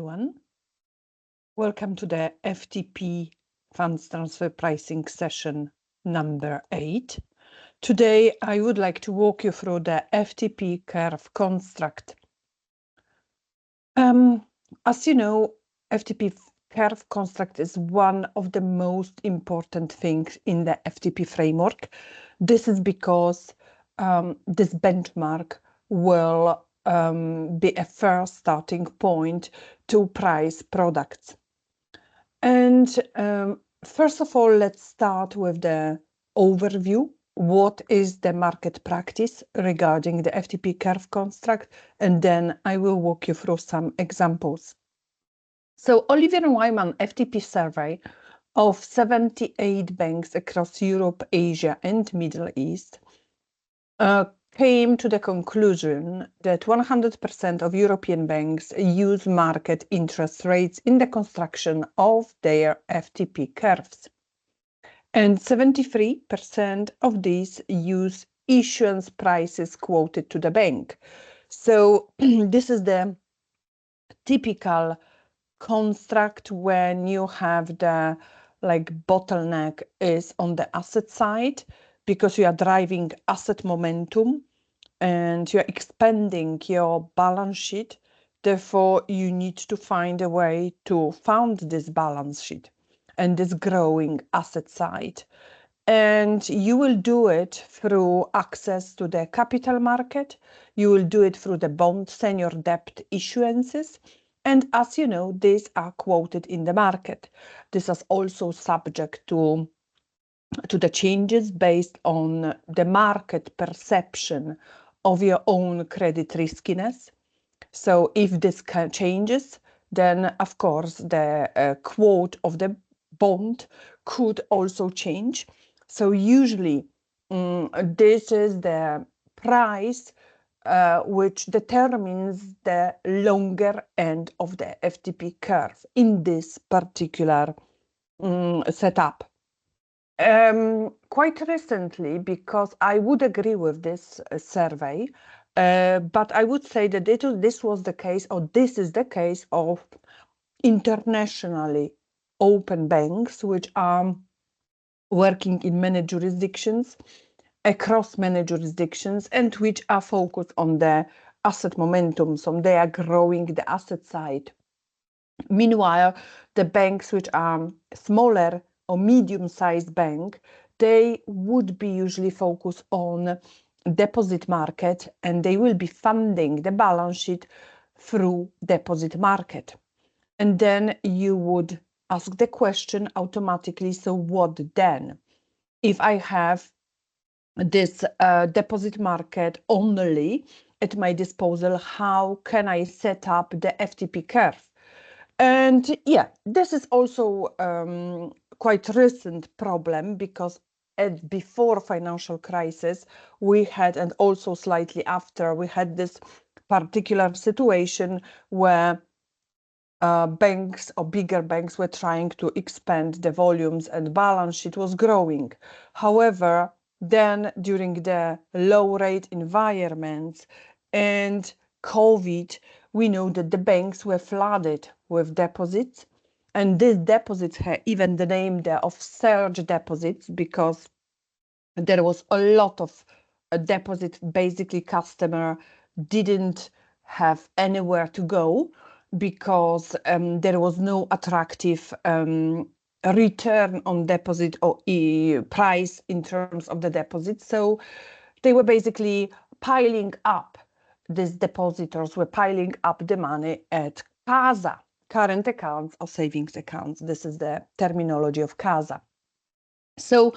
everyone. Welcome to the FTP Funds Transfer Pricing session number 8. Today, I would like to walk you through the FTP curve construct. As you know, FTP curve construct is one of the most important things in the FTP framework. This is because this benchmark will be a first starting point to price products. And first of all, let's start with the overview. What is the market practice regarding the FTP curve construct? And then I will walk you through some examples. So Oliver Wyman FTP survey of 78 banks across Europe, Asia, and Middle East came to the conclusion that 100% of European banks use market interest rates in the construction of their FTP curves. And 73% of these use issuance prices quoted to the bank. So this is the typical construct when you have the bottleneck is on the asset side, because you are driving asset momentum and you're expanding your balance sheet. Therefore, you need to find a way to fund this balance sheet and this growing asset side. And you will do it through access to the capital market. You will do it through the bond senior debt issuances. And as you know, these are quoted in the market. This is also subject to the changes based on the market perception of your own credit riskiness. So if this changes, then of course the quote of the bond could also change. So usually this is the price which determines the longer end of the FTP curve in this particular setup. Quite recently, because I would agree with this survey, but I would say that this was the case, or this is the case of internationally open banks, which are working in many jurisdictions, across many jurisdictions, and which are focused on the asset momentum. So they are growing the asset side. Meanwhile, the banks which are smaller or medium-sized bank, they would be usually focused on deposit market, and they will be funding the balance sheet through deposit market. And then you would ask the question automatically, so what then? If I have this deposit market only at my disposal, how can I set up the FTP curve? And yeah, this is also quite recent problem, because before financial crisis we had, and also slightly after, we had this particular situation where banks or bigger banks were trying to expand the volumes and balance sheet was growing. However, then during the low rate environments and COVID, we know that the banks were flooded with deposits, and these deposits had even the name there of surge deposits, because there was a lot of deposit. Basically, customer didn't have anywhere to go, because there was no attractive return on deposit or price in terms of the deposit. So they were basically piling up, these depositors were piling up the money at CASA, current accounts or savings accounts. This is the terminology of CASA. So,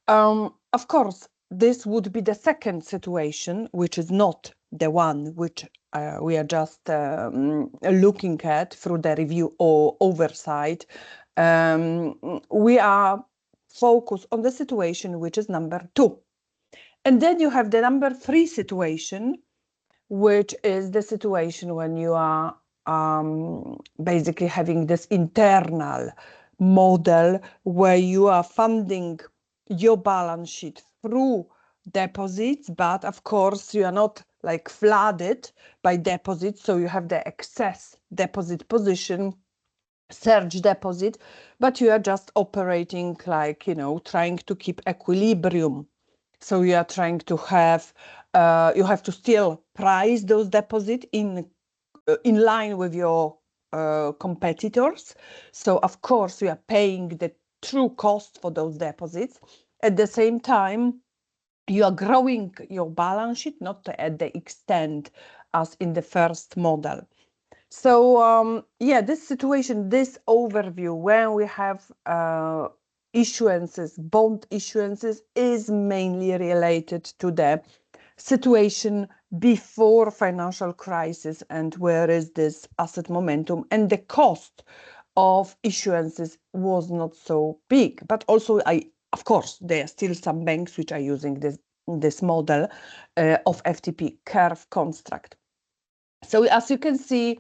of course, this would be the second situation, which is not the one which we are just looking at through the review or oversight. We are focused on the situation which is number 2. And then you have the number 3 situation, which is the situation when you are basically having this internal model where you are funding your balance sheet through deposits, but of course you are not like flooded by deposits, so you have the excess deposit position, surge deposit, but you are just operating like, trying to keep equilibrium. So you are trying to have, you have to still price those deposits in line with your competitors. So of course you are paying the true cost for those deposits. At the same time, you are growing your balance sheet, not at the extent as in the first model. So yeah, this situation, this overview, when we have issuances, bond issuances, is mainly related to the situation before financial crisis and where is this asset momentum, and the cost of issuances was not so big. But also, of course, there are still some banks which are using this model of FTP curve construct. So as you can see,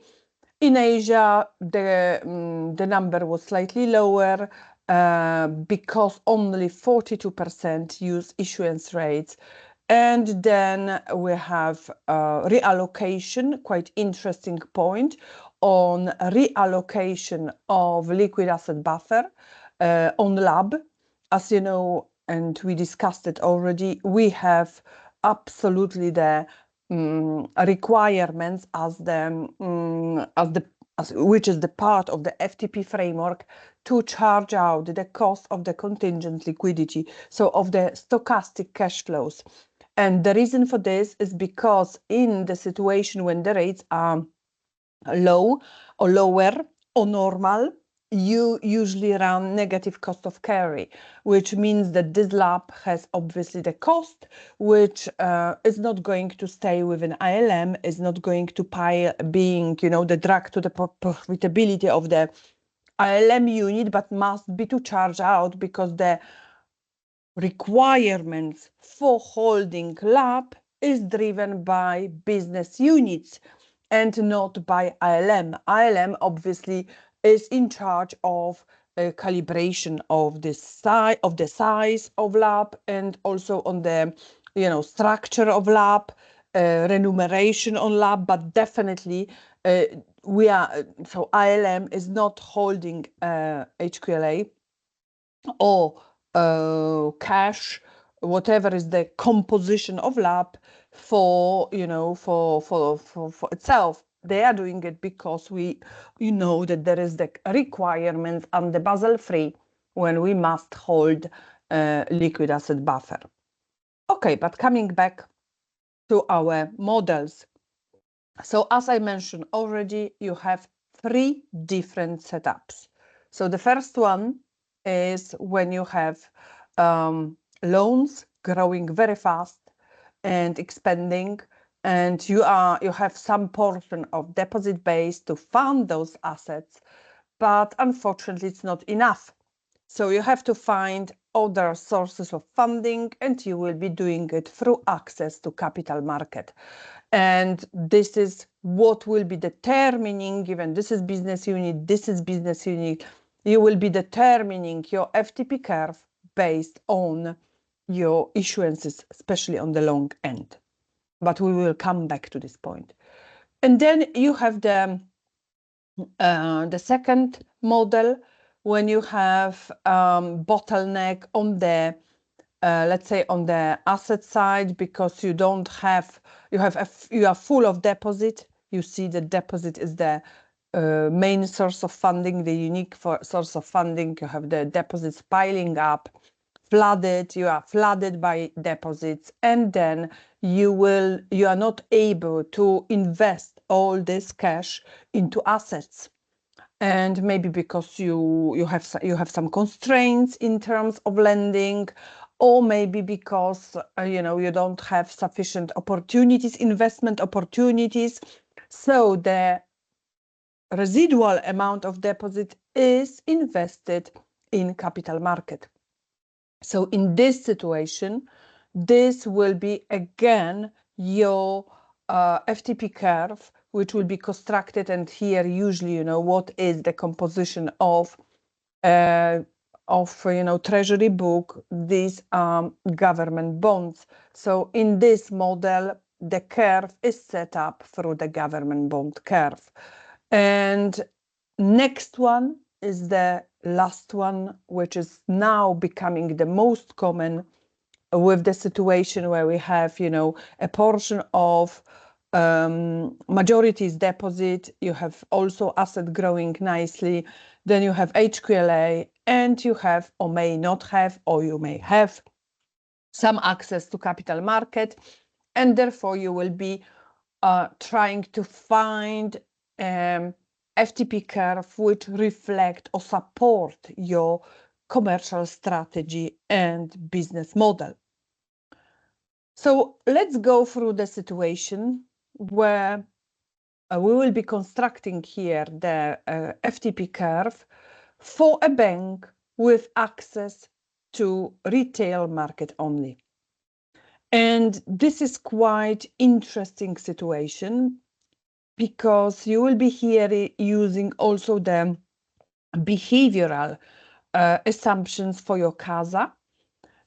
in Asia, the number was slightly lower because only 42% use issuance rates. And then we have reallocation, quite interesting point on reallocation of liquid asset buffer on lab. As you know, and we discussed it already, we have absolutely the requirements which is the part of the FTP framework, to charge out the cost of the contingent liquidity, so of the stochastic cash flows. And the reason for this is because in the situation when the rates are low or lower or normal, you usually run negative cost of carry, which means that this lab has obviously the cost, which is not going to stay within ILM, is not going to being, the drag to the profitability of the ILM unit, but must be to charge out because the requirements for holding lab is driven by business units and not by ILM. ILM obviously is in charge of calibration of the size of lab, and also on the structure of lab, remuneration on lab, but definitely so ILM is not holding HQLA or cash, whatever is the composition of lab for itself. They are doing it because that there is the requirement under Basel III when we must hold liquid asset buffer. Okay, but coming back to our models. So as I mentioned already, you have 3 different setups. So the first one is when you have loans growing very fast and expanding, and you have some portion of deposit base to fund those assets, but unfortunately it's not enough. So you have to find other sources of funding, and you will be doing it through access to capital market. And this is what will be determining, given this is business unit, this is business unit, you will be determining your FTP curve based on your issuances, especially on the long end. But we will come back to this point. And then you have the second model, when you have bottleneck on the let's say on the asset side, because you are full of deposit. You see the deposit is the main source of funding, the unique source of funding. You have the deposits piling up, you are flooded by deposits, and then you are not able to invest all this cash into assets. And maybe because you have some constraints in terms of lending, or maybe because you don't have sufficient opportunities, investment opportunities. So the residual amount of deposit is invested in capital market. So in this situation, this will be again your FTP curve, which will be constructed. And here usually, what is the composition of treasury book, these government bonds. So in this model, the curve is set up through the government bond curve. And next one is the last one, which is now becoming the most common with the situation where we have, a portion of majorities deposit, you have also asset growing nicely, then you have HQLA, and you have, or may not have, or you may have some access to capital market, and therefore you will be trying to find FTP curve which reflect or support your commercial strategy and business model. So let's go through the situation where we will be constructing here the FTP curve for a bank with access to retail market only. And this is quite interesting situation because you will be here using also the behavioral assumptions for your CASA.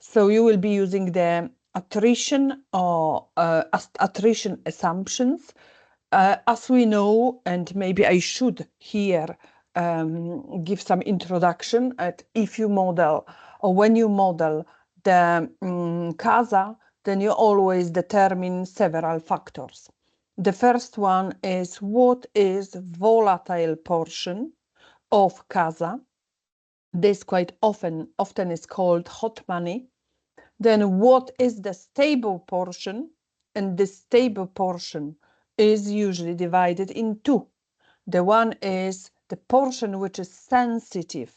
So you will be using the attrition or attrition assumptions. As we know, and maybe I should here give some introduction at if you model or when you model the CASA, then you always determine several factors. The first one is what is volatile portion of CASA. This quite often is called hot money. Then what is the stable portion? And the stable portion is usually divided in two. The one is the portion which is sensitive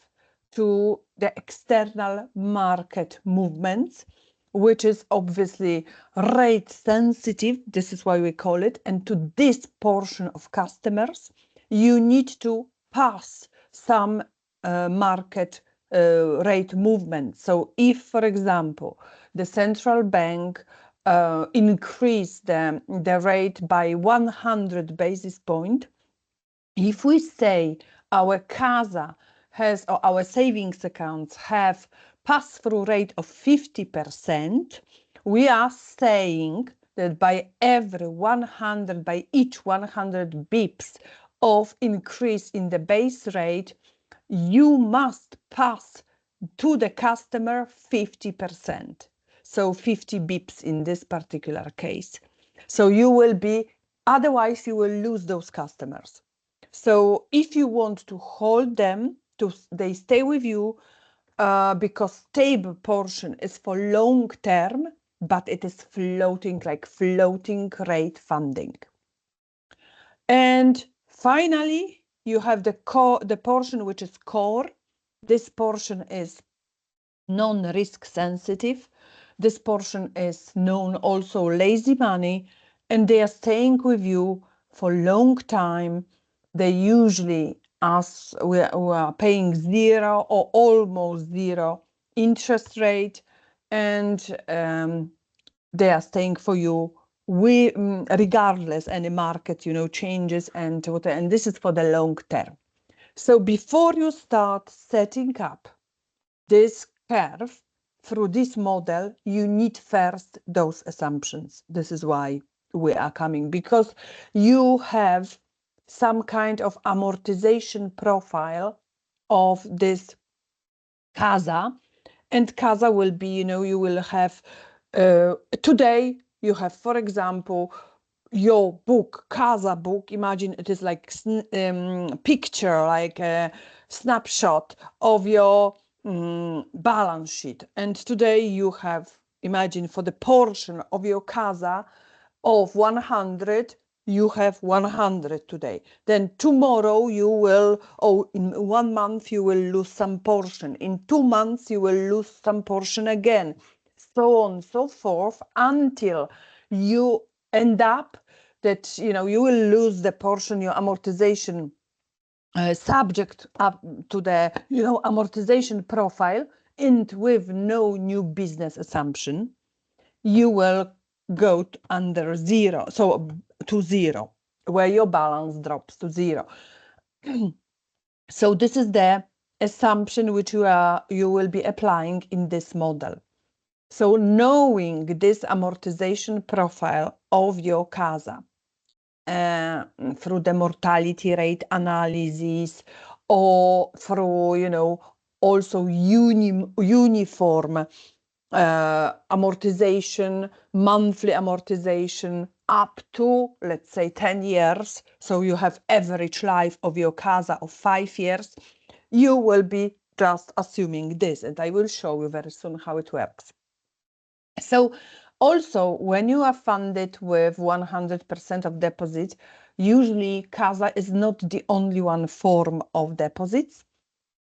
to the external market movements, which is obviously rate sensitive. This is why we call it. And to this portion of customers, you need to pass some market rate movement. So if, for example, the central bank increase the rate by 100 basis points, if we say our CASA has, or our savings accounts have pass-through rate of 50%, we are saying that by each 100 bips of increase in the base rate, you must pass to the customer 50%. So 50 bips in this particular case. So you will be, otherwise you will lose those customers. So if you want to hold them, they stay with you because stable portion is for long term, but it is floating, like floating rate funding. And finally, you have the portion which is core. This portion is non-risk sensitive. This portion is known also lazy money, and they are staying with you for long time. They usually we are paying 0 or almost 0 interest rate, and they are staying for you regardless any market changes and whatever. And this is for the long term. So before you start setting up this curve through this model, you need first those assumptions. This is why we are coming, because you have some kind of amortization profile of this CASA, and CASA will be, you will have today you have, for example, your book, CASA book. Imagine it is like picture, like a snapshot of your balance sheet. And today you have, imagine for the portion of your CASA of 100, you have 100 today. Then tomorrow you will, in 1 month you will lose some portion. In 2 months you will lose some portion again. So on and so forth until you end up that, you will lose the portion, your amortization subject up to the, amortization profile, and with no new business assumption, you will go under 0, so to 0, where your balance drops to 0. So this is the assumption which you will be applying in this model. So knowing this amortization profile of your CASA through the mortality rate analysis, or through, also uniform amortization, monthly amortization up to, let's say, 10 years. So you have average life of your CASA of 5 years. You will be just assuming this, and I will show you very soon how it works. So also, when you are funded with 100% of deposits, usually CASA is not the only one form of deposits.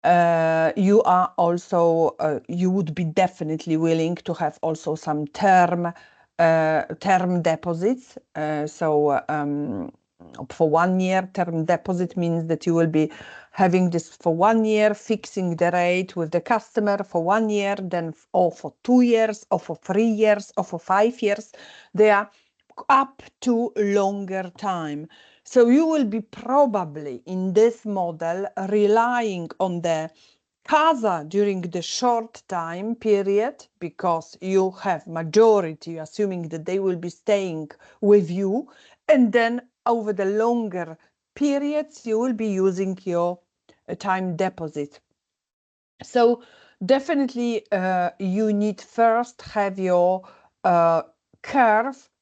You are also, you would be definitely willing to have also some term deposits. For 1 year, term deposit means that you will be having this for 1 year, fixing the rate with the customer for 1 year, then or for 2 years, or for 3 years, or for 5 years. They are up to longer time. So you will be probably in this model relying on the CASA during the short time period, because you have majority, assuming that they will be staying with you, and then over the longer periods, you will be using your time deposit. So definitely you need first have your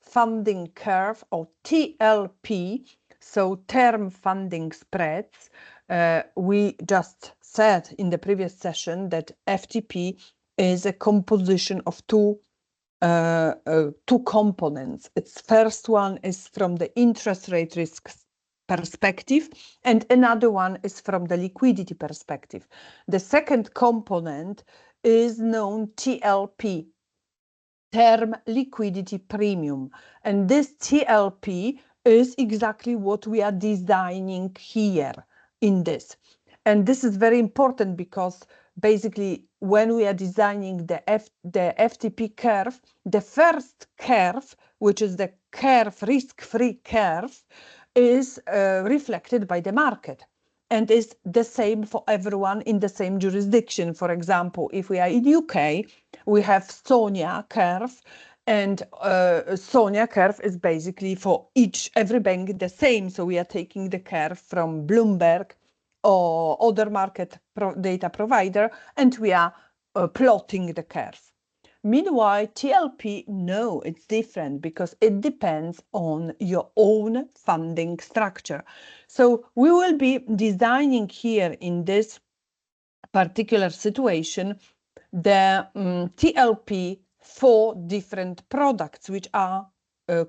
funding curve, or TLP, so term funding spreads. We just said in the previous session that FTP is a composition of two components. Its first one is from the interest rate risk perspective, and another one is from the liquidity perspective. The second component is known TLP, term liquidity premium, and this TLP is exactly what we are designing here in this. And this is very important because basically when we are designing the FTP curve, the first curve, which is the curve, risk-free curve, is reflected by the market and is the same for everyone in the same jurisdiction. For example, if we are in UK, we have SONIA curve, and SONIA curve is basically for every bank the same. So we are taking the curve from Bloomberg or other market data provider, and we are plotting the curve. Meanwhile, TLP, no, it's different because it depends on your own funding structure. So we will be designing here in this particular situation the TLP for different products which are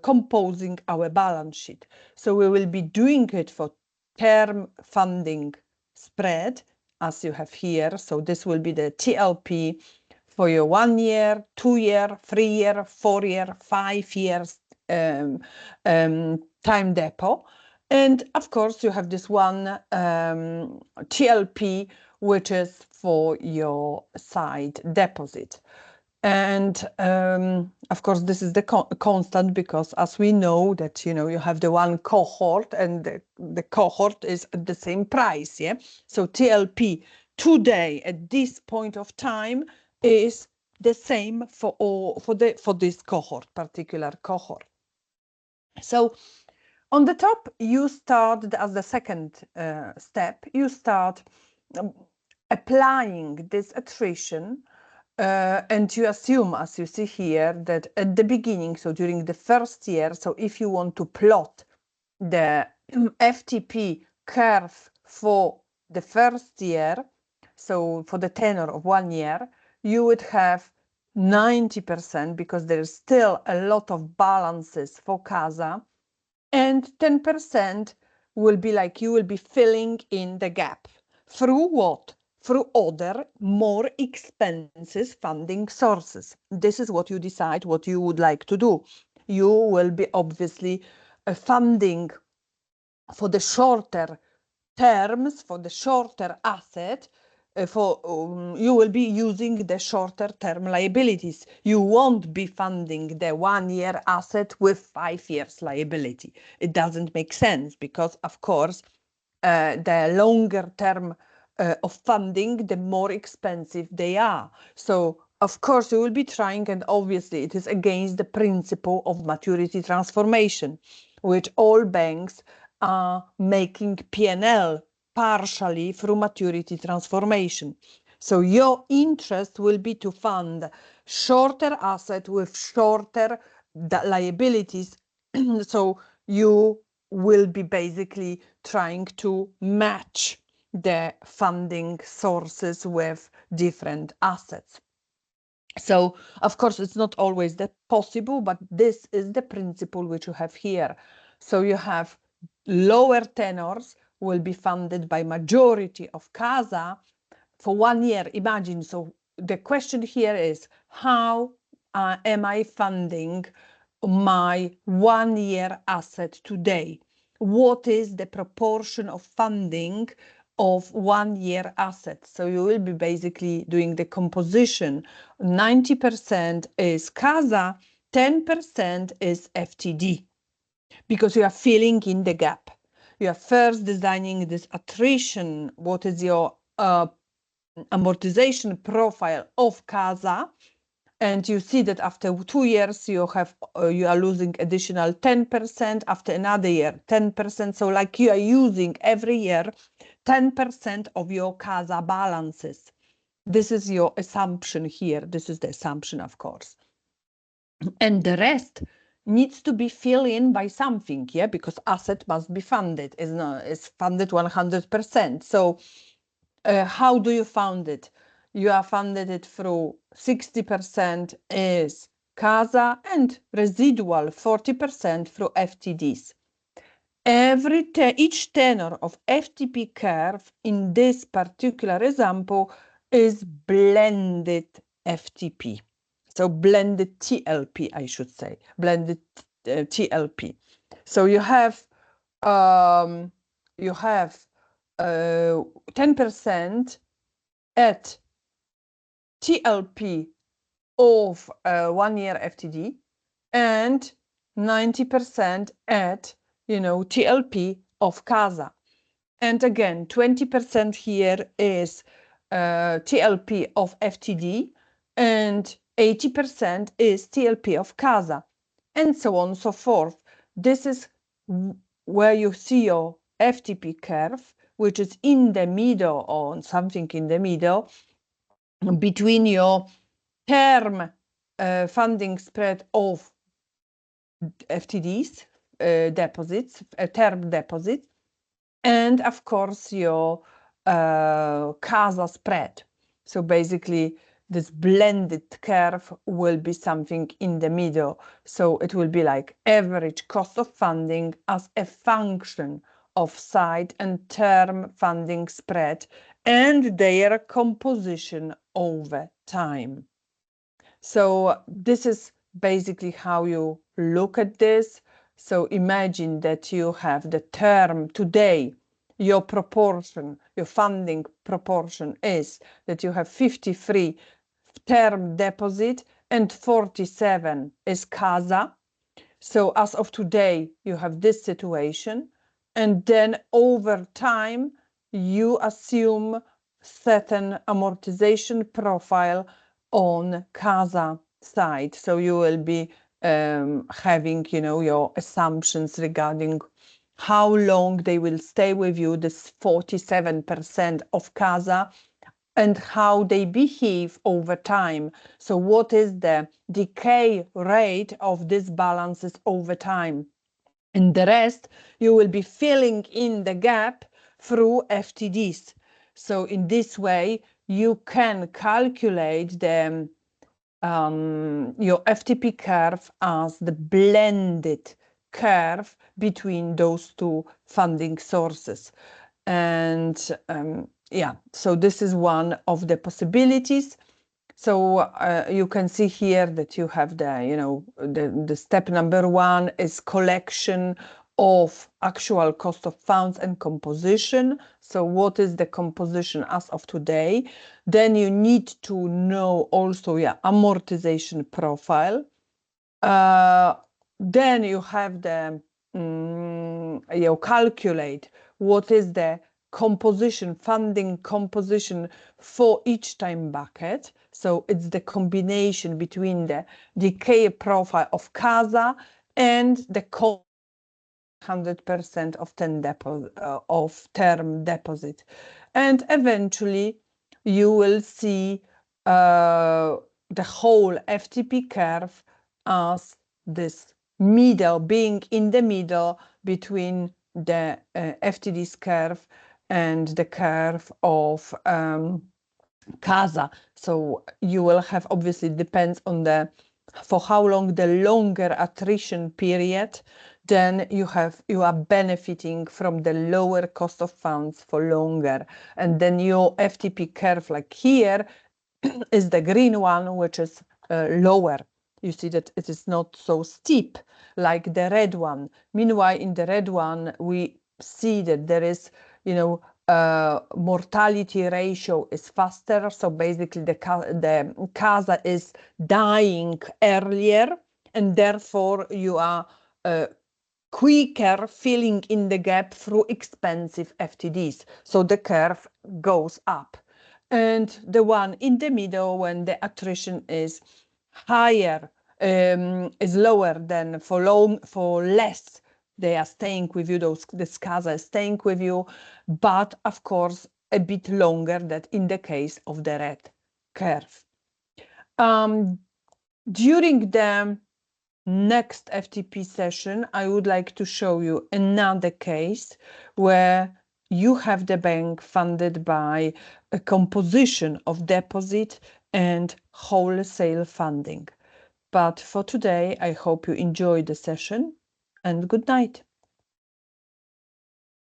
composing our balance sheet. So we will be doing it for term funding spread, as you have here. So this will be the TLP for your 1 year, 2 year, 3 year, 4 year, 5 years time depot. And of course, you have this one TLP, which is for your side deposit. And of course, this is the constant, because as we know that, you have the one cohort, and the cohort is at the same price. Yeah. So TLP today at this point of time is the same for this cohort, particular cohort. So on the top, you start as the second step, you start applying this attrition, and you assume, as you see here, that at the beginning, so during the first year, so if you want to plot the FTP curve for the first year, so for the tenor of 1 year, you would have 90%, because there's still a lot of balances for CASA, and 10% will be like you will be filling in the gap. Through what? Through other, more expensive funding sources. This is what you decide what you would like to do. You will be obviously funding for the shorter terms, for the shorter asset, you will be using the shorter term liabilities. You won't be funding the 1 year asset with 5 years liability. It doesn't make sense, because of course the longer term of funding, the more expensive they are. So of course, you will be trying, and obviously it is against the principle of maturity transformation, which all banks are making P&L partially through maturity transformation. So your interest will be to fund shorter asset with shorter liabilities. So you will be basically trying to match the funding sources with different assets. So, of course, it's not always that possible, but this is the principle which you have here. So you have lower tenors will be funded by majority of CASA for 1 year. Imagine, so the question here is, how am I funding my 1 year asset today? What is the proportion of funding of 1 year assets? So you will be basically doing the composition. 90% is CASA, 10% is FTD, because you are filling in the gap. You are first designing this attrition. What is your amortization profile of CASA? And you see that after 2 years you are losing additional 10%, after another year 10%. So like you are using every year 10% of your CASA balances. This is your assumption here. This is the assumption, of course. And the rest needs to be filled in by something, yeah, because asset must be funded. It's funded 100%. So how do you fund it? You are funded it through 60% is CASA and residual 40% through FTDs. Each tenor of FTP curve in this particular example is blended FTP. So blended TLP, I should say, blended TLP. So you have 10% at TLP of 1 year FTD and 90% at TLP of CASA. And again, 20% here is TLP of FTD and 80% is TLP of CASA, and so on and so forth. This is where you see your FTP curve, which is in the middle or something in the middle between your term funding spread of FTDs, deposits, term deposits, and of course your CASA spread. So basically this blended curve will be something in the middle. So it will be like average cost of funding as a function of side and term funding spread and their composition over time. So this is basically how you look at this. So imagine that you have the term today, your proportion, your funding proportion is that you have 53 term deposit and 47 is CASA. So as of today, you have this situation. And then over time, you assume certain amortization profile on CASA side. So you will be having, your assumptions regarding how long they will stay with you, this 47% of CASA, and how they behave over time. So what is the decay rate of these balances over time? And the rest, you will be filling in the gap through FTDs. So in this way, you can calculate the your FTP curve as the blended curve between those two funding sources. And yeah, so this is one of the possibilities. So you can see here that you have the step number 1 is collection of actual cost of funds and composition. So what is the composition as of today? Then you need to know also amortization profile. Then you have the you calculate what is the composition, funding composition for each time bucket. So it's the combination between the decay profile of CASA and the 100% of term deposit. And eventually you will see the whole FTP curve as this middle, being in the middle between the FTD's curve and the curve of CASA. So you will have, obviously depends on the for how long the longer attrition period, then you are benefiting from the lower cost of funds for longer. And then your FTP curve, like here, is the green one, which is lower. You see that it is not so steep like the red one. Meanwhile, in the red one, we see that there is, mortality ratio is faster. So basically the CASA is dying earlier, and therefore you are quicker filling in the gap through expensive FTDs. So the curve goes up. And the one in the middle, when the attrition is higher, is lower than for less, they are staying with you, this CASA is staying with you, but of course a bit longer than in the case of the red curve. During the next FTP session, I would like to show you another case where you have the bank funded by a composition of deposit and wholesale funding. But for today, I hope you enjoyed the session, and good night.